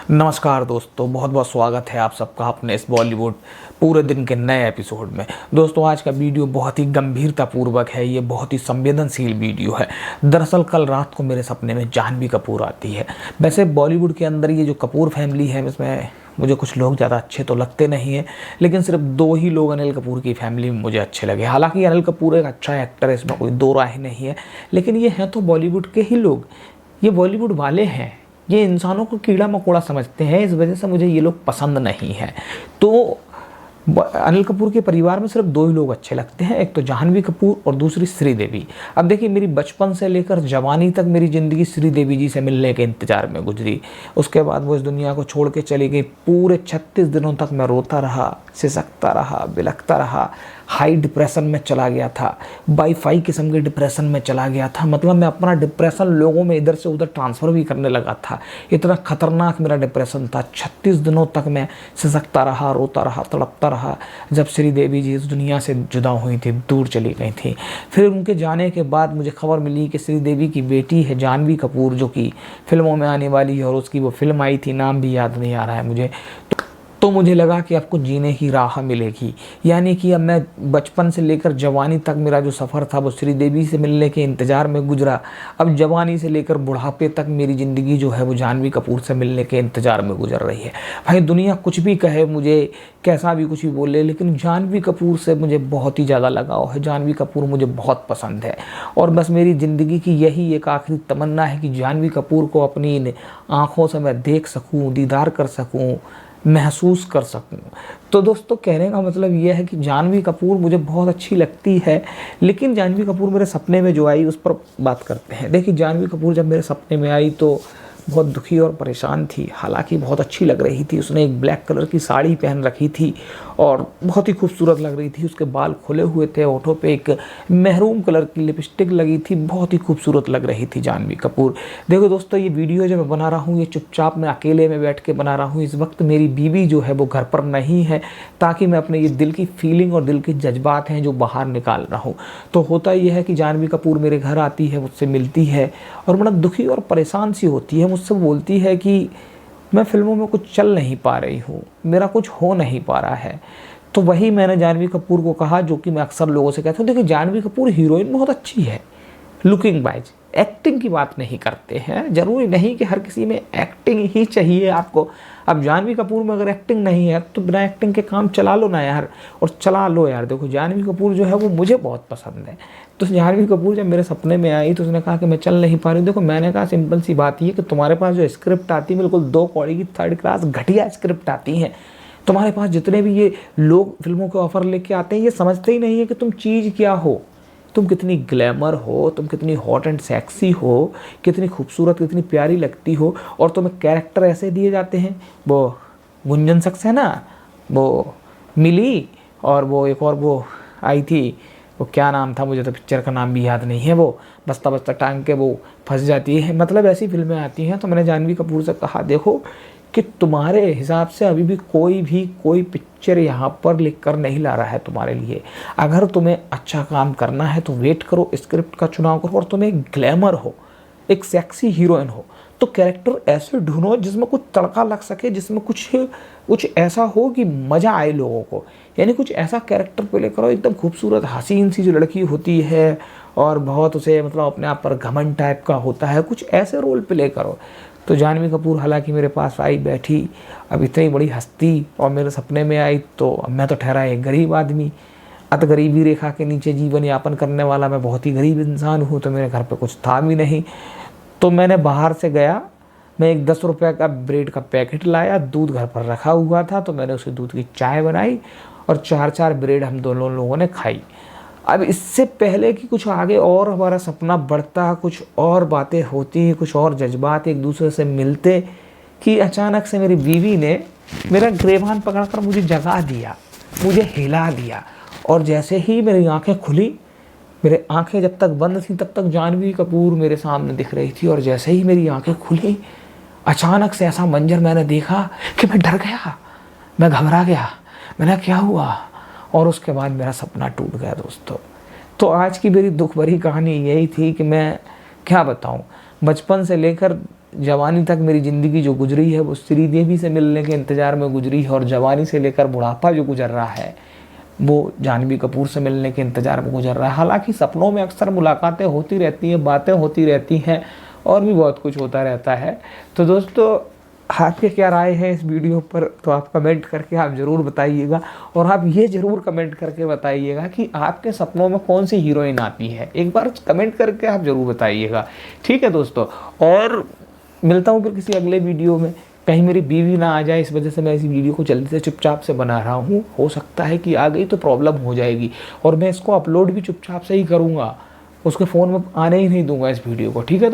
नमस्कार दोस्तों, बहुत बहुत स्वागत है आप सबका अपने इस बॉलीवुड पूरे दिन के नए एपिसोड में। दोस्तों, आज का वीडियो बहुत ही गंभीरतापूर्वक है। ये बहुत ही संवेदनशील वीडियो है। दरअसल कल रात को मेरे सपने में जाह्नवी कपूर आती है। वैसे बॉलीवुड के अंदर ये जो कपूर फैमिली है, इसमें मुझे कुछ लोग ज़्यादा अच्छे तो लगते नहीं हैं, लेकिन सिर्फ दो ही लोग अनिल कपूर की फैमिली में मुझे अच्छे लगे। हालांकि अनिल कपूर एक अच्छा एक्टर है, इसमें कोई दो राय नहीं है, लेकिन ये हैं तो बॉलीवुड के ही लोग। ये बॉलीवुड वाले हैं, ये इंसानों को कीड़ा मकोड़ा समझते हैं, इस वजह से मुझे ये लोग पसंद नहीं हैं। तो अनिल कपूर के परिवार में सिर्फ दो ही लोग अच्छे लगते हैं, एक तो जाह्नवी कपूर और दूसरी श्रीदेवी। अब देखिए, मेरी बचपन से लेकर जवानी तक मेरी ज़िंदगी श्रीदेवी जी से मिलने के इंतज़ार में गुजरी। उसके बाद वो इस दुनिया को छोड़ के चली गई। पूरे 36 दिनों तक मैं रोता रहा, सिसकता रहा, बिलखता रहा, हाई डिप्रेशन में चला गया था, वाईफाई किस्म के डिप्रेशन में चला गया था। मतलब मैं अपना डिप्रेशन लोगों में इधर से उधर ट्रांसफ़र भी करने लगा था। इतना ख़तरनाक मेरा डिप्रेशन था। 36 दिनों तक मैं सिसकता रहा, रोता रहा, तड़पता रहा। जब श्रीदेवी जी इस दुनिया से जुदा हुई थी, दूर चली गई थी, फिर उनके जाने के बाद मुझे खबर मिली कि श्रीदेवी की बेटी है जाह्नवी कपूर, जो कि फिल्मों में आने वाली है, और उसकी वो फिल्म आई थी, नाम भी याद नहीं आ रहा है मुझे। तो मुझे लगा कि आपको जीने की राह मिलेगी। यानी कि अब मैं बचपन से लेकर जवानी तक मेरा जो सफ़र था वो श्रीदेवी से मिलने के इंतज़ार में गुजरा। अब जवानी से लेकर बुढ़ापे तक मेरी ज़िंदगी जो है वो जाह्नवी कपूर से मिलने के इंतज़ार में गुजर रही है। भाई दुनिया कुछ भी कहे, मुझे कैसा भी कुछ भी बोले, लेकिन जाह्नवी कपूर से मुझे बहुत ही ज़्यादा लगाव है। जाह्नवी कपूर मुझे बहुत पसंद है, और बस मेरी ज़िंदगी की यही एक आखिरी तमन्ना है कि जाह्नवी कपूर को अपनी इन आँखों से मैं देख सकूँ, दीदार कर सकूँ, महसूस कर सकूं। तो दोस्तों, कहने का मतलब यह है कि जाह्नवी कपूर मुझे बहुत अच्छी लगती है, लेकिन जाह्नवी कपूर मेरे सपने में जो आई उस पर बात करते हैं। देखिए, जाह्नवी कपूर जब मेरे सपने में आई तो बहुत दुखी और परेशान थी। हालांकि बहुत अच्छी लग रही थी। उसने एक ब्लैक कलर की साड़ी पहन रखी थी और बहुत ही खूबसूरत लग रही थी। उसके बाल खुले हुए थे, होठों पे एक महरून कलर की लिपस्टिक लगी थी। बहुत ही खूबसूरत लग रही थी जाह्नवी कपूर। देखो दोस्तों, ये वीडियो जो मैं बना रहा हूँ, ये चुपचाप मैं अकेले में बैठ के बना रहा हूँ। इस वक्त मेरी बीवी जो है वो घर पर नहीं है, ताकि मैं अपने ये दिल की फीलिंग और दिल के जज्बात हैं जो बाहर निकाल रहा हूँ। तो होता यह है कि जाह्नवी कपूर मेरे घर आती है, मुझसे मिलती है और बड़ा दुखी और परेशान सी होती है। मुझसे बोलती है कि मैं फिल्मों में कुछ चल नहीं पा रही हूँ, मेरा कुछ हो नहीं पा रहा है। तो वही मैंने जाह्नवी कपूर को कहा, जो कि मैं अक्सर लोगों से कहता हूँ, देखिए जाह्नवी कपूर हीरोइन बहुत अच्छी है, लुकिंग वाइज। एक्टिंग की बात नहीं करते हैं, जरूरी नहीं कि हर किसी में एक्टिंग ही चाहिए आपको। अब जाह्नवी कपूर में अगर एक्टिंग नहीं है तो बिना एक्टिंग के काम चला लो ना यार, और चला लो यार। देखो, जाह्नवी कपूर जो है वो मुझे बहुत पसंद है। तो जाह्नवी कपूर जब मेरे सपने में आई तो उसने कहा कि मैं चल नहीं पा रही हूँ। देखो, मैंने कहा सिंपल सी बात ये कि तुम्हारे पास जो स्क्रिप्ट आती है, बिल्कुल 2 कौड़ी की 3rd क्लास घटिया स्क्रिप्ट आती हैं। तुम्हारे पास जितने भी ये लोग फिल्मों के ऑफर लेके आते हैं, ये समझते ही नहीं है कि तुम चीज़ क्या हो, तुम कितनी ग्लैमर हो, तुम कितनी हॉट एंड सेक्सी हो, कितनी खूबसूरत, कितनी प्यारी लगती हो, और तुम्हें कैरेक्टर ऐसे दिए जाते हैं। वो गुंजन सक्स है ना, वो मिली, और वो एक और वो आई थी, वो क्या नाम था, मुझे तो पिक्चर का नाम भी याद नहीं है। वो बस्ता बस्ता टांग के वो फंस जाती है। मतलब ऐसी फिल्में आती हैं। तो मैंने जाह्नवी कपूर से कहा, देखो कि तुम्हारे हिसाब से अभी भी कोई पिक्चर यहाँ पर लिख कर नहीं ला रहा है तुम्हारे लिए। अगर तुम्हें अच्छा काम करना है तो वेट करो, स्क्रिप्ट का चुनाव करो, और तुम्हें एक ग्लैमर हो, एक सेक्सी हीरोइन हो, तो कैरेक्टर ऐसे ढूंढो जिसमें कुछ तड़का लग सके, जिसमें कुछ ऐसा हो कि मज़ा आए लोगों को। यानी कुछ ऐसा कैरेक्टर प्ले करो, एकदम खूबसूरत हसीन सी जो लड़की होती है और बहुत उसे मतलब अपने आप पर घमंड टाइप का होता है, कुछ ऐसे रोल प्ले करो। तो जाह्नवी कपूर हालांकि मेरे पास आई, बैठी, अब इतनी बड़ी हस्ती और मेरे सपने में आई, तो मैं तो ठहरा एक गरीब आदमी, अत गरीबी रेखा के नीचे जीवन यापन करने वाला मैं बहुत ही गरीब इंसान हूँ। तो मेरे घर पे कुछ था भी नहीं। तो मैंने बाहर से गया, मैं एक 10 रुपये का ब्रेड का पैकेट लाया, दूध घर पर रखा हुआ था, तो मैंने उसे दूध की चाय बनाई और 4-4 ब्रेड हम दोनों लोगों ने खाई। अब इससे पहले कि कुछ आगे और हमारा सपना बढ़ता, कुछ और बातें होती, कुछ और जज्बात एक दूसरे से मिलते, कि अचानक से मेरी बीवी ने मेरा ग्रेबान पकड़कर मुझे जगा दिया, मुझे हिला दिया। और जैसे ही मेरी आंखें खुली, मेरे आंखें जब तक बंद थी तब तक जाह्नवी कपूर मेरे सामने दिख रही थी, और जैसे ही मेरी आंखें खुली, अचानक से ऐसा मंजर मैंने देखा कि मैं डर गया, मैं घबरा गया। मैंने क्या हुआ, और उसके बाद मेरा सपना टूट गया दोस्तों। तो आज की मेरी दुख भरी कहानी यही थी कि मैं क्या बताऊं, बचपन से लेकर जवानी तक मेरी ज़िंदगी जो गुजरी है वो श्रीदेवी से मिलने के इंतज़ार में गुजरी है, और जवानी से लेकर बुढ़ापा जो गुजर रहा है वो जानवी कपूर से मिलने के इंतज़ार में गुजर रहा है। हालांकि सपनों में अक्सर मुलाकातें होती रहती हैं, बातें होती रहती हैं और भी बहुत कुछ होता रहता है। तो दोस्तों, आपके क्या राय है इस वीडियो पर, तो आप कमेंट करके आप ज़रूर बताइएगा। और आप ये ज़रूर कमेंट करके बताइएगा कि आपके सपनों में कौन सी हीरोइन आती है, एक बार कमेंट करके आप ज़रूर बताइएगा। ठीक है दोस्तों, और मिलता हूँ फिर किसी अगले वीडियो में। कहीं मेरी बीवी ना आ जाए, इस वजह से मैं इसी वीडियो को जल्दी से चुपचाप से बना रहा हूँ। हो सकता है कि आ गई तो प्रॉब्लम हो जाएगी, और मैं इसको अपलोड भी चुपचाप से ही करूँगा, उसके फ़ोन में आने ही नहीं दूंगा इस वीडियो को। ठीक है।